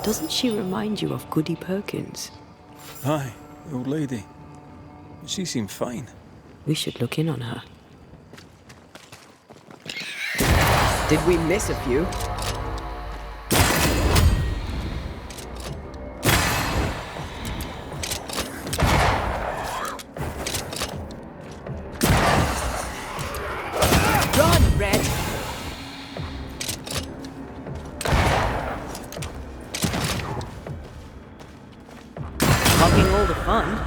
Doesn't she remind you of Goody Perkins? Aye, the old lady. She seemed fine. We should look in on her. Did we miss a few? Run, Red! Talking all the fun.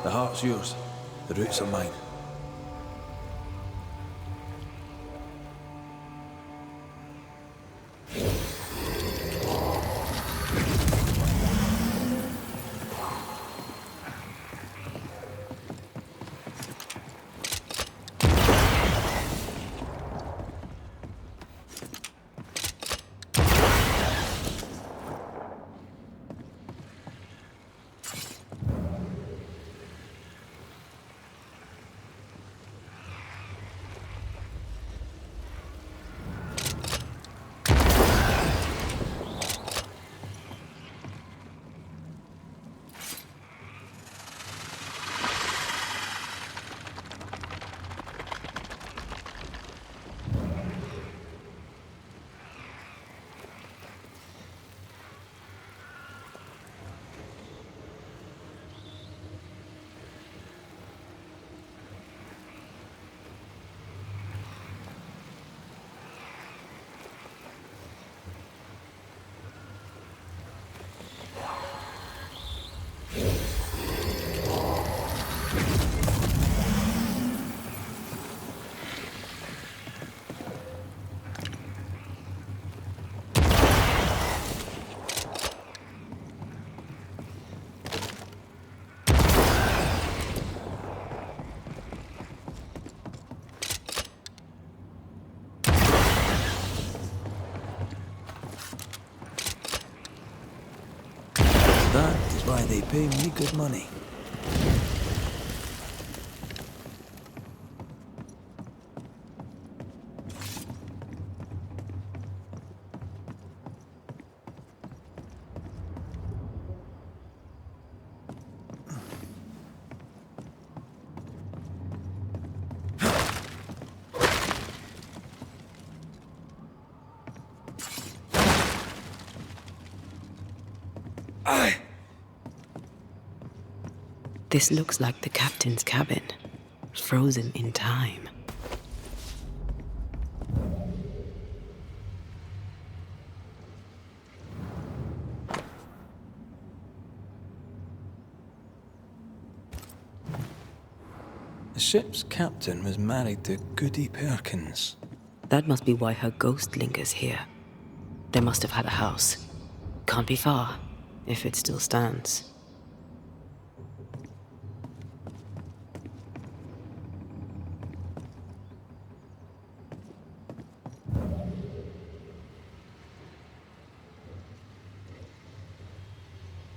The heart's yours. The roots are mine. That is why they pay me good money. This looks like the captain's cabin, frozen in time. The ship's captain was married to Goody Perkins. That must be why her ghost lingers here. They must have had a house. Can't be far, if it still stands.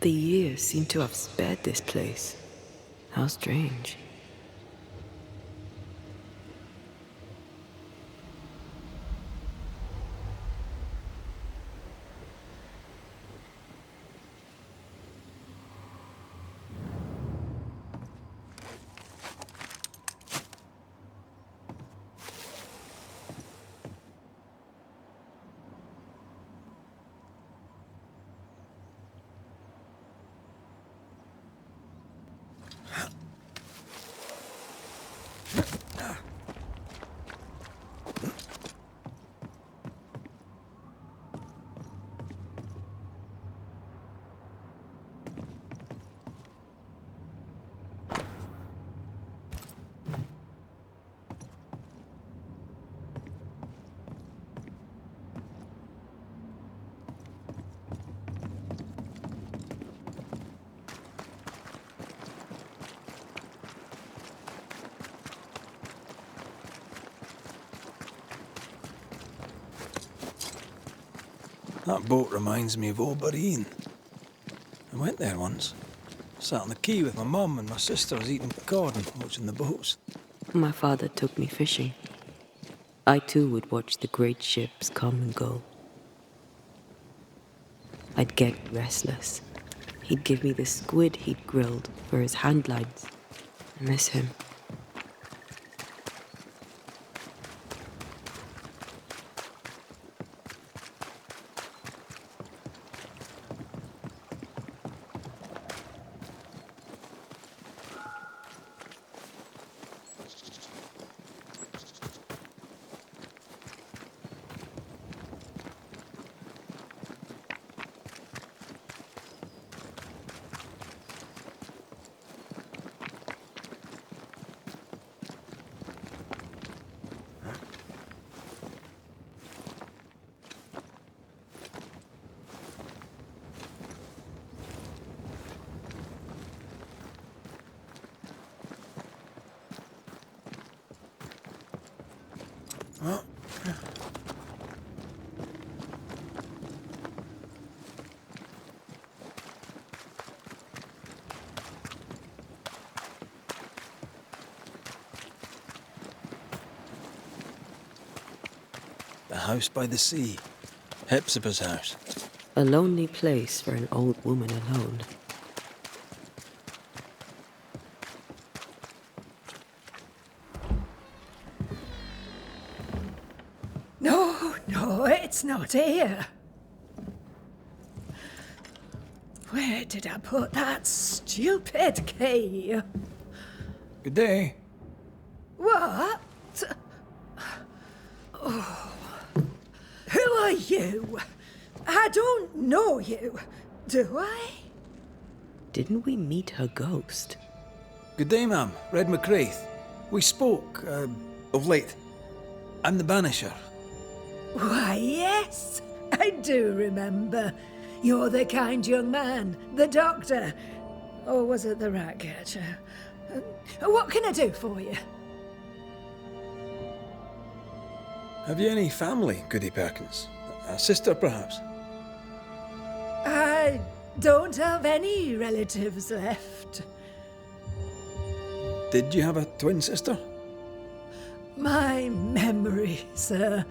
The years seem to have spared this place. How strange. That boat reminds me of Old Bareen. I went there once. Sat on the quay with my mum and my sisters eating cod and watching the boats. My father took me fishing. I too would watch the great ships come and go. I'd get restless. He'd give me the squid he'd grilled for his hand lines. I miss him. Oh. The house by the sea. Hepzibah's house. A lonely place for an old woman alone. No, it's not here. Where did I put that stupid key? Good day. What? Oh. Who are you? I don't know you, do I? Didn't we meet her ghost? Good day, ma'am. Red McCraith. We spoke, of late. I'm the Banisher. Why, yes, I do remember. You're the kind young man, the doctor. Or was it the rat catcher? What can I do for you? Have you any family, Goody Perkins? A sister, perhaps? I don't have any relatives left. Did you have a twin sister? My memory, sir,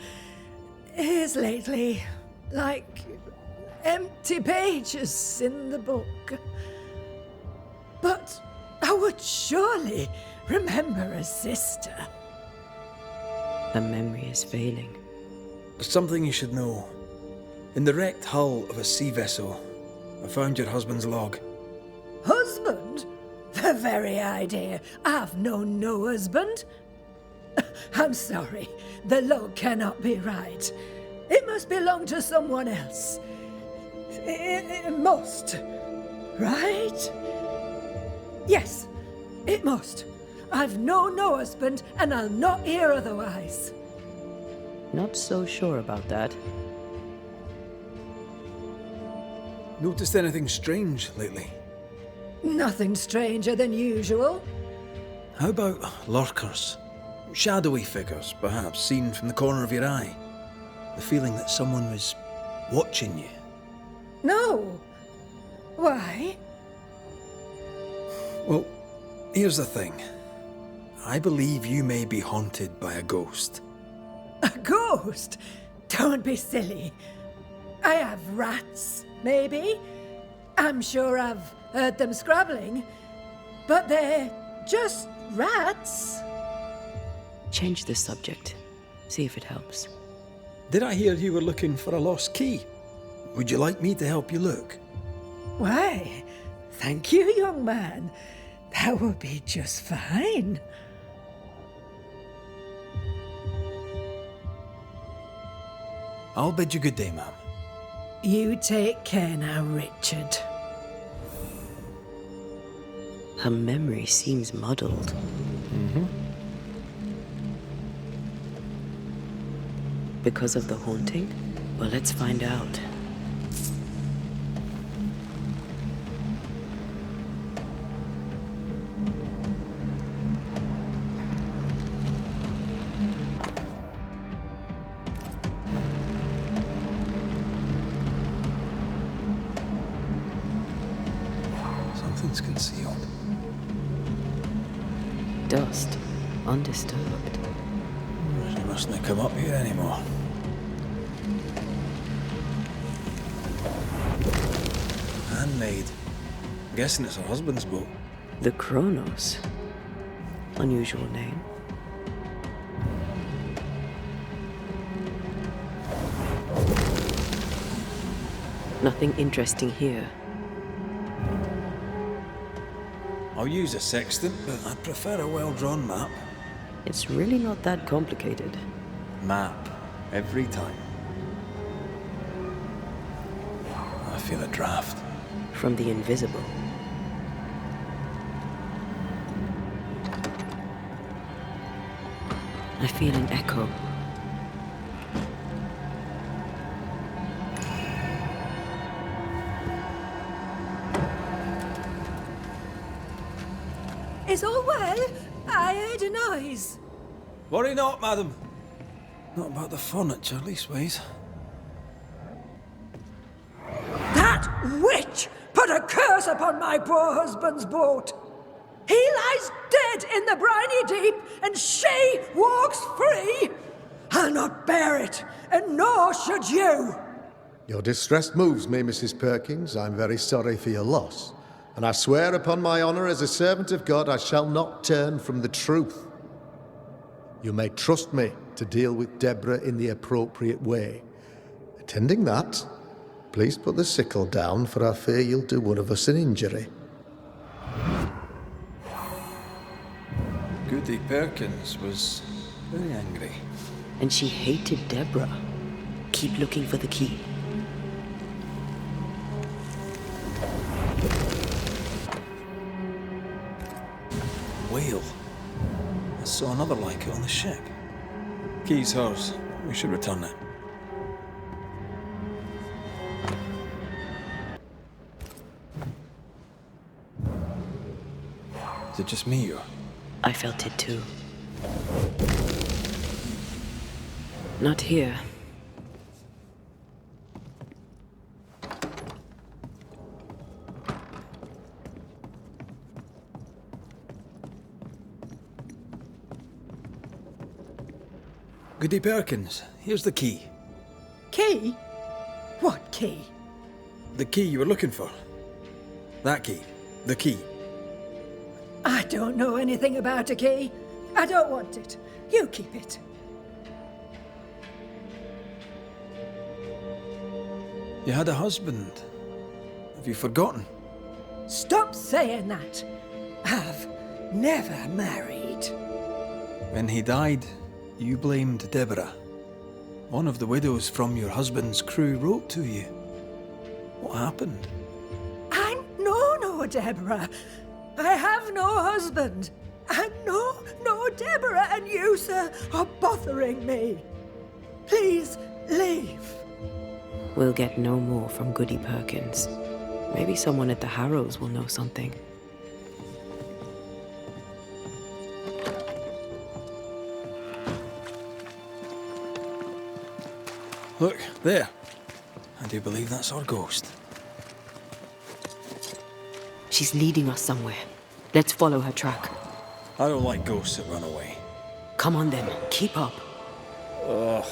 is lately like empty pages in the book. But I would surely remember a sister. Her memory is failing. Something you should know. In the wrecked hull of a sea vessel, I found your husband's log. Husband? The very idea. I've known no husband. I'm sorry. The log cannot be right. It must belong to someone else. It must. Right? Yes, it must. I've known no husband, and I'll not hear otherwise. Not so sure about that. Noticed anything strange lately? Nothing stranger than usual. How about lurkers? Shadowy figures, perhaps, seen from the corner of your eye. The feeling that someone was watching you. No. Why? Well, Here's the thing. I believe you may be haunted by a ghost. A ghost? Don't be silly. I have rats, maybe. I'm sure I've heard them scrabbling. But they're just rats. Change the subject. See if it helps. Did I hear you were looking for a lost key? Would you like me to help you look? Why, thank you, young man. That would be just fine. I'll bid you good day, ma'am. You take care now, Richard. Her memory seems muddled. Because of the haunting? Well, let's find out. Something's concealed. Dust. Undisturbed. She mustn't come up here anymore. Handmade. I'm guessing it's her husband's boat. The Kronos. Unusual name. Nothing interesting here. I'll use a sextant, but I'd prefer a well-drawn map. It's really not that complicated. Map. Every time. I feel a draft. From the invisible. I feel an echo. Is all well? I heard a noise. Worry not, madam. Not about the furniture, leastways. That witch put a curse upon my poor husband's boat. He lies dead in the briny deep, and she walks free. I'll not bear it, and nor should you. Your distress moves me, Mrs. Perkins. I'm very sorry for your loss. And I swear upon my honour as a servant of God, I shall not turn from the truth. You may trust me to deal with Deborah in the appropriate way. Attending that, please put the sickle down, for I fear you'll do one of us an injury. Goody Perkins was very angry. And she hated Deborah. Keep looking for the key. Whale. I saw another like it on the ship. Key's hers. We should return it. Is it just me or? I felt it too. Not here. Goody Perkins, here's the key. Key? What key? The key you were looking for. That key. The key. I don't know anything about a key. I don't want it. You keep it. You had a husband. Have you forgotten? Stop saying that. I've never married. When he died, you blamed Deborah. One of the widows from your husband's crew wrote to you. What happened? I know no Deborah. I have no husband. I know no Deborah, and you, sir, are bothering me. Please leave. We'll get no more from Goody Perkins. Maybe someone at the Harrows will know something. Look, there. I do believe that's our ghost. She's leading us somewhere. Let's follow her track. I don't like ghosts that run away. Come on then, keep up. Ugh.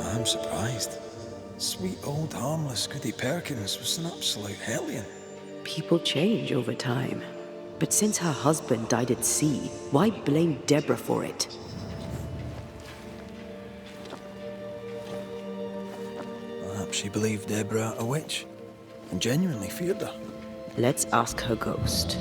I'm surprised. Sweet old harmless Goody Perkins was an absolute hellion. People change over time. But since her husband died at sea, why blame Deborah for it? Perhaps she believed Deborah a witch and genuinely feared her. Let's ask her ghost.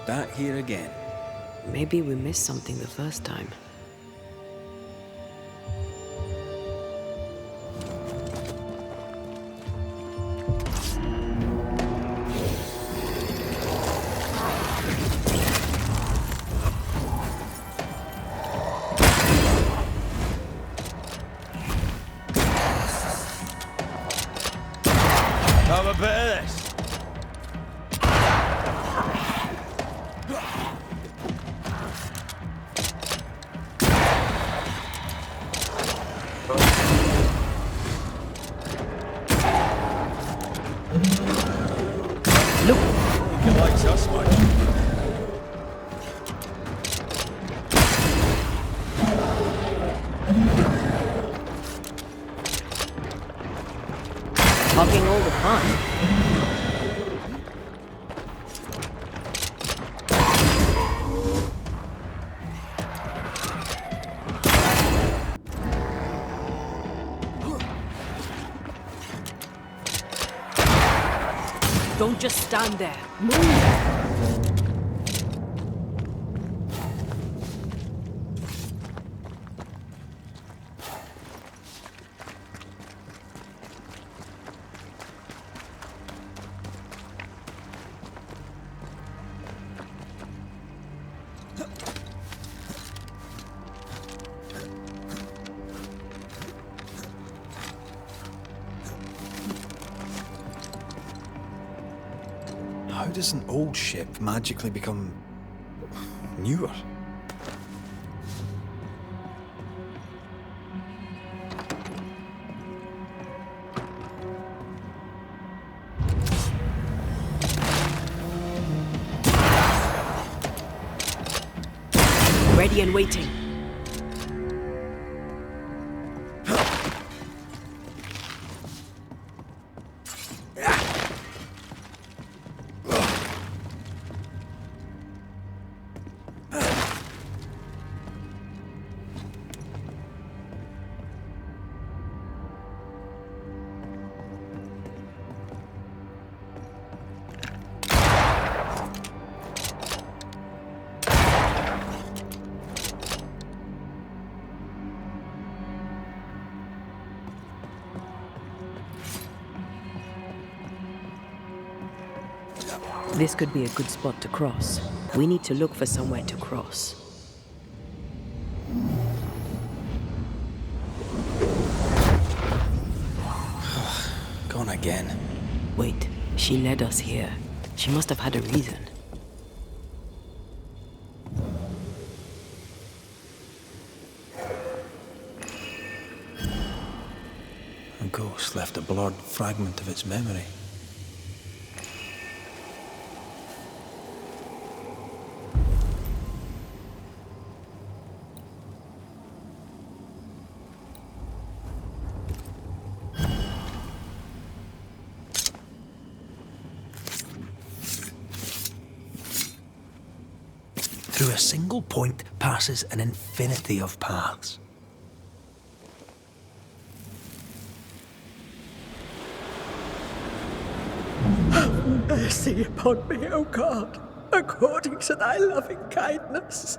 Back here again. Maybe we missed something the first time. Have a bit of this. Look! He likes us much. Talking all the fun. Don't just stand there. Move! How does an old ship magically become newer? Ready and waiting. This could be a good spot to cross. We need to look for somewhere to cross. Gone again. Wait, she led us here. She must have had a reason. A ghost left a blurred fragment of its memory. Through a single point passes an infinity of paths. Have mercy upon me, O God, according to thy loving kindness.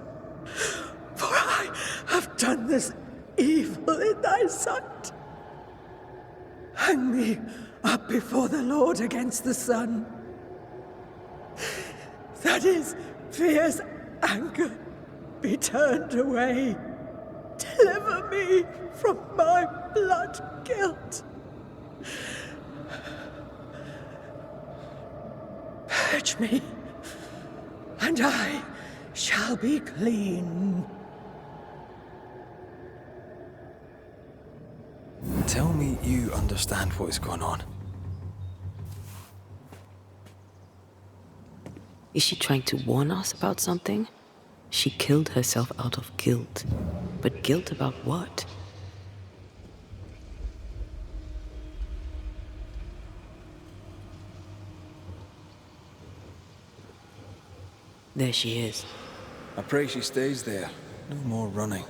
For I have done this evil in thy sight. Hang me up before the Lord against the sun, that his fierce anger be turned away. Deliver me from my blood guilt. Purge me, and I shall be clean. Tell me you understand what is going on. Is she trying to warn us about something? She killed herself out of guilt. But guilt about what? There she is. I pray she stays there. No more running.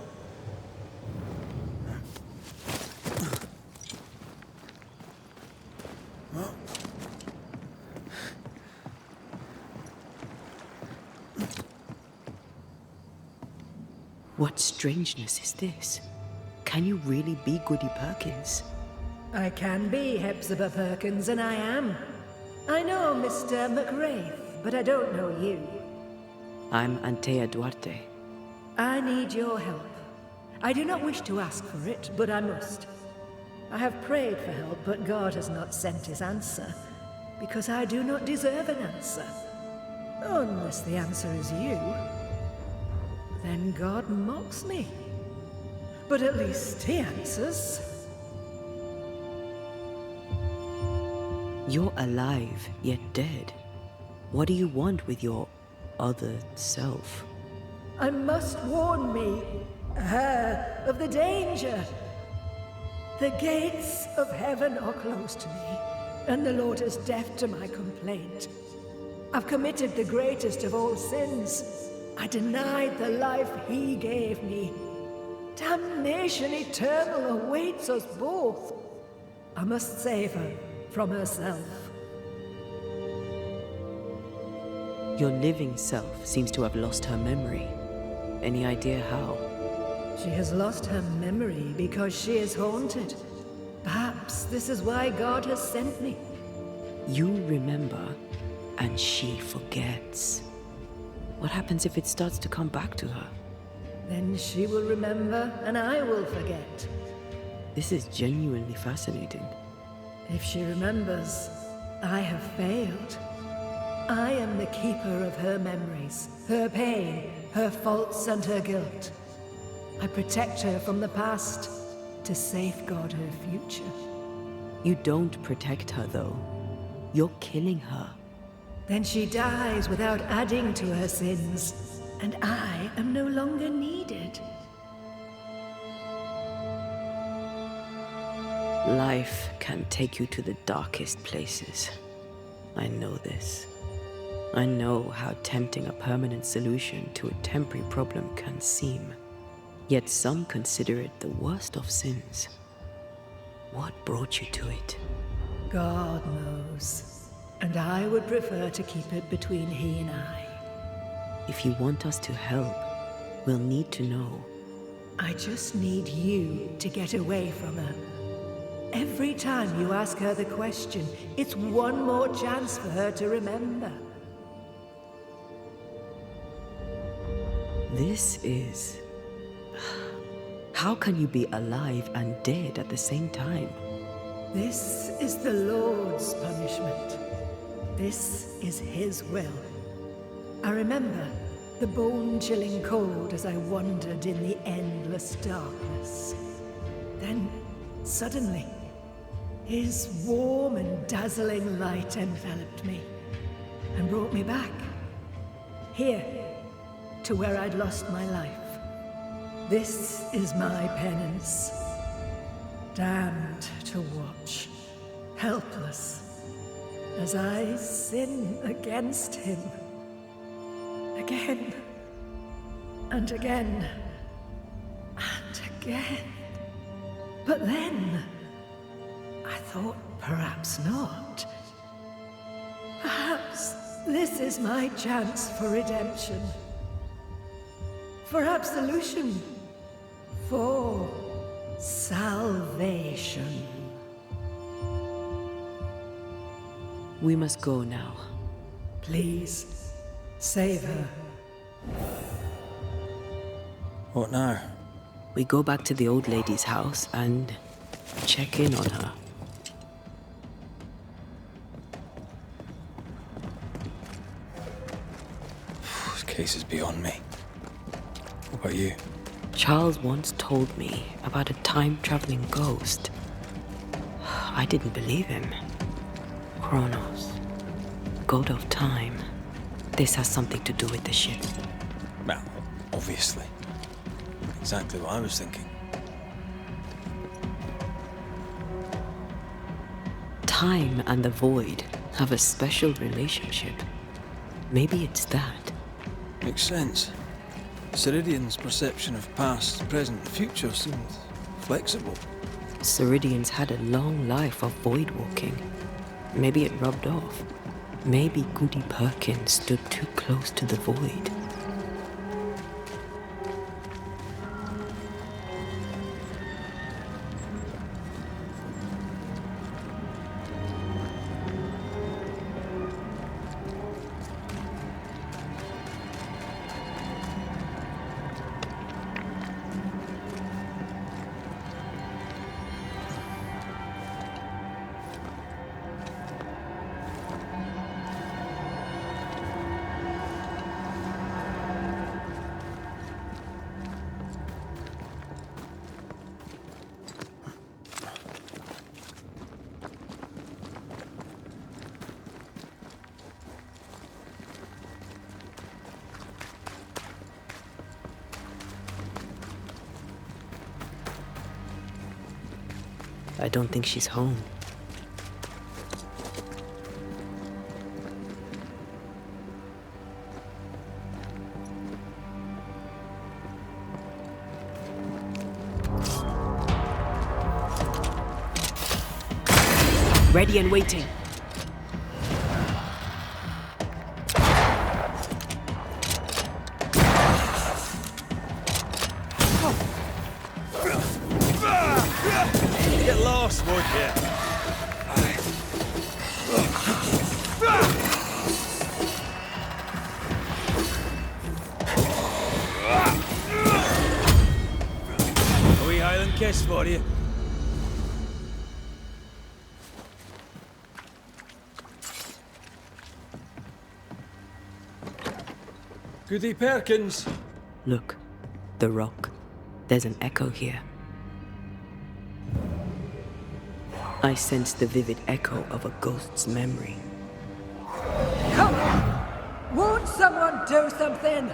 What strangeness is this? Can you really be Goody Perkins? I can be Hepzibah Perkins, and I am. I know Mr. McWraith, but I don't know you. I'm Antea Duarte. I need your help. I do not wish to ask for it, but I must. I have prayed for help, but God has not sent his answer, because I do not deserve an answer. Unless the answer is you. Then God mocks me. But at least he answers. You're alive, yet dead. What do you want with your other self? I must warn me, her, of the danger. The gates of heaven are closed to me, and the Lord is deaf to my complaint. I've committed the greatest of all sins. I denied the life he gave me. Damnation eternal awaits us both. I must save her from herself. Your living self seems to have lost her memory. Any idea how? She has lost her memory because she is haunted. Perhaps this is why God has sent me. You remember, and she forgets. What happens if it starts to come back to her? Then she will remember, and I will forget. This is genuinely fascinating. If she remembers, I have failed. I am the keeper of her memories, her pain, her faults, and her guilt. I protect her from the past to safeguard her future. You don't protect her, though. You're killing her. Then she dies without adding to her sins, and I am no longer needed. Life can take you to the darkest places. I know this. I know how tempting a permanent solution to a temporary problem can seem. Yet some consider it the worst of sins. What brought you to it? God knows. And I would prefer to keep it between he and I. If you want us to help, we'll need to know. I just need you to get away from her. Every time you ask her the question, it's one more chance for her to remember. This is... How can you be alive and dead at the same time? This is the Lord's punishment. This is his will. I remember the bone-chilling cold as I wandered in the endless darkness. Then, suddenly, his warm and dazzling light enveloped me and brought me back. Here, to where I'd lost my life. This is my penance. Damned to watch, helpless, as I sin against him. Again And again. And again. But then, I thought perhaps not. Perhaps this is my chance for redemption. For absolution. For salvation. We must go now. Please, save her. What now? We go back to the old lady's house and check in on her. This case is beyond me. What about you? Charles once told me about a time-traveling ghost. I didn't believe him. Kronos, god of time. This has something to do with the ship. Well, obviously. Exactly what I was thinking. Time and the void have a special relationship. Maybe it's that. Makes sense. Ceridian's perception of past, present, and future seemed flexible. Ceridians had a long life of void walking. Maybe it rubbed off. Maybe Goody Perkins stood too close to the void. I don't think she's home. Ready and waiting. Get lost, would you? A wee Highland kiss for you. Goody Perkins. Look, the rock. There's an echo here. I sense the vivid echo of a ghost's memory. Come on! Won't someone do something?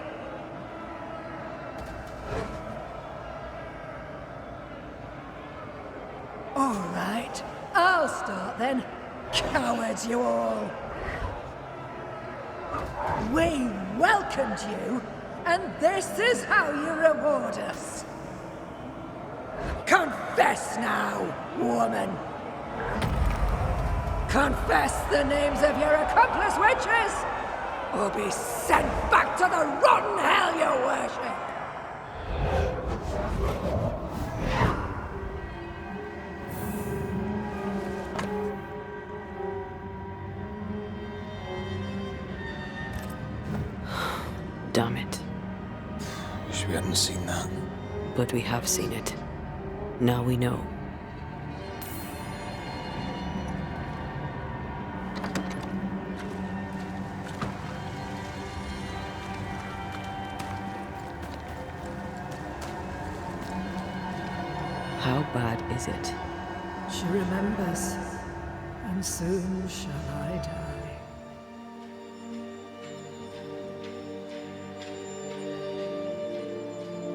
All right, I'll start then. Cowards you all! We welcomed you, and this is how you reward us. Confess now, woman! Confess the names of your accomplice witches, or be sent back to the rotten hell you worship! Damn it. Wish we hadn't seen that. But we have seen it. Now we know. How bad is it? She remembers, and soon shall I die.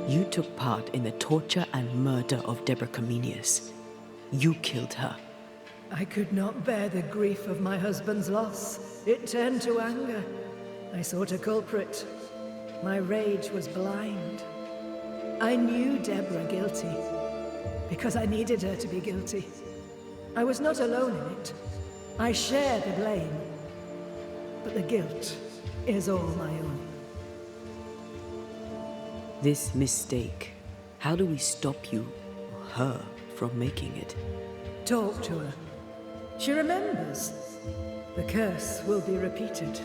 You took part in the torture and murder of Deborah Comenius. You killed her. I could not bear the grief of my husband's loss. It turned to anger. I sought a culprit. My rage was blind. I knew Deborah guilty, because I needed her to be guilty. I was not alone in it. I share the blame, but the guilt is all my own. This mistake, how do we stop you, or her, from making it? Talk to her. She remembers. The curse will be repeated.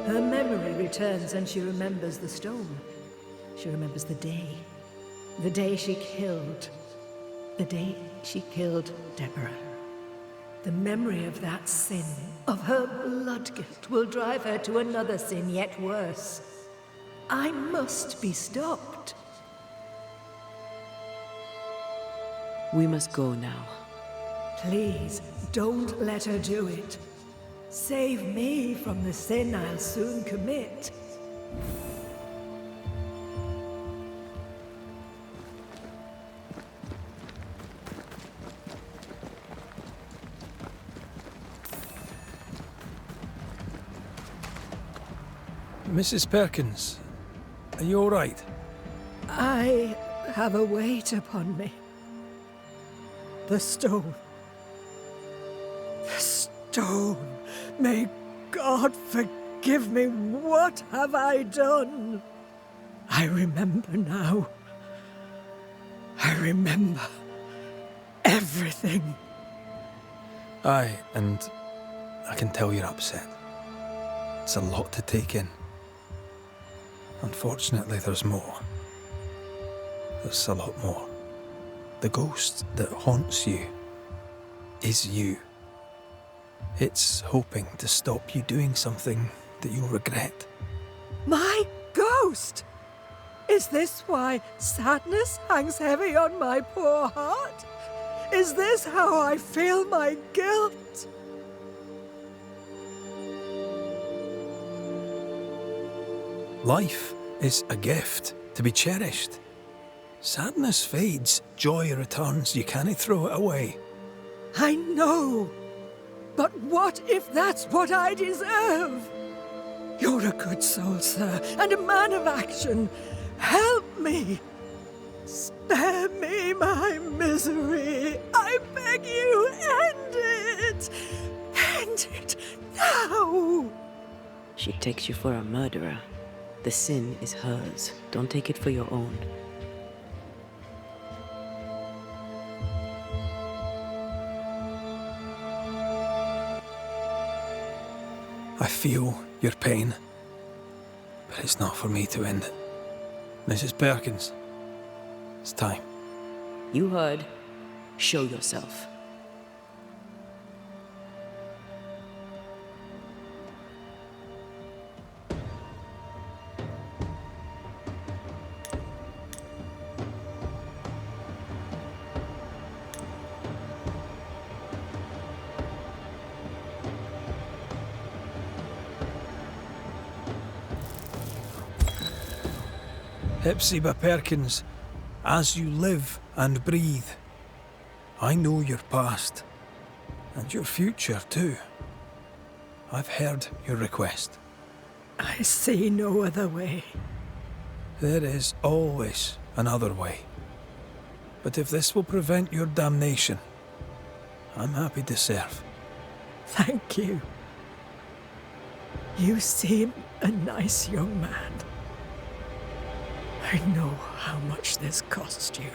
Her memory returns and she remembers the stone. She remembers the day she killed Deborah. The memory of that sin, of her blood guilt, will drive her to another sin yet worse. I must be stopped. We must go now. Please, don't let her do it. Save me from the sin I'll soon commit. Mrs. Perkins, are you all right? I have a weight upon me. The stone. The stone. May God forgive me. What have I done? I remember now. I remember everything. Aye, and I can tell you're upset. It's a lot to take in. Unfortunately, there's more. There's a lot more. The ghost that haunts you is you. It's hoping to stop you doing something that you'll regret. My ghost! Is this why sadness hangs heavy on my poor heart? Is this how I feel my guilt? Life is a gift to be cherished. Sadness fades, joy returns, you can't throw it away. I know. But what if that's what I deserve? You're a good soul, sir, and a man of action. Help me. Spare me my misery. I beg you, end it. End it now. She takes you for a murderer. The sin is hers. Don't take it for your own. I feel your pain, but it's not for me to end it. Mrs. Perkins, it's time. You heard. Show yourself. Hepzibah Perkins, as you live and breathe, I know your past, and your future too. I've heard your request. I see no other way. There is always another way. But if this will prevent your damnation, I'm happy to serve. Thank you. You seem a nice young man. I know how much this cost you.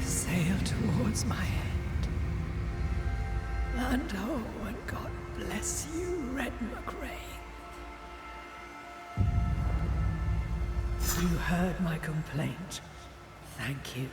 Sail towards my end. Land ho, and God bless you, Red McRae. You heard my complaint. Thank you.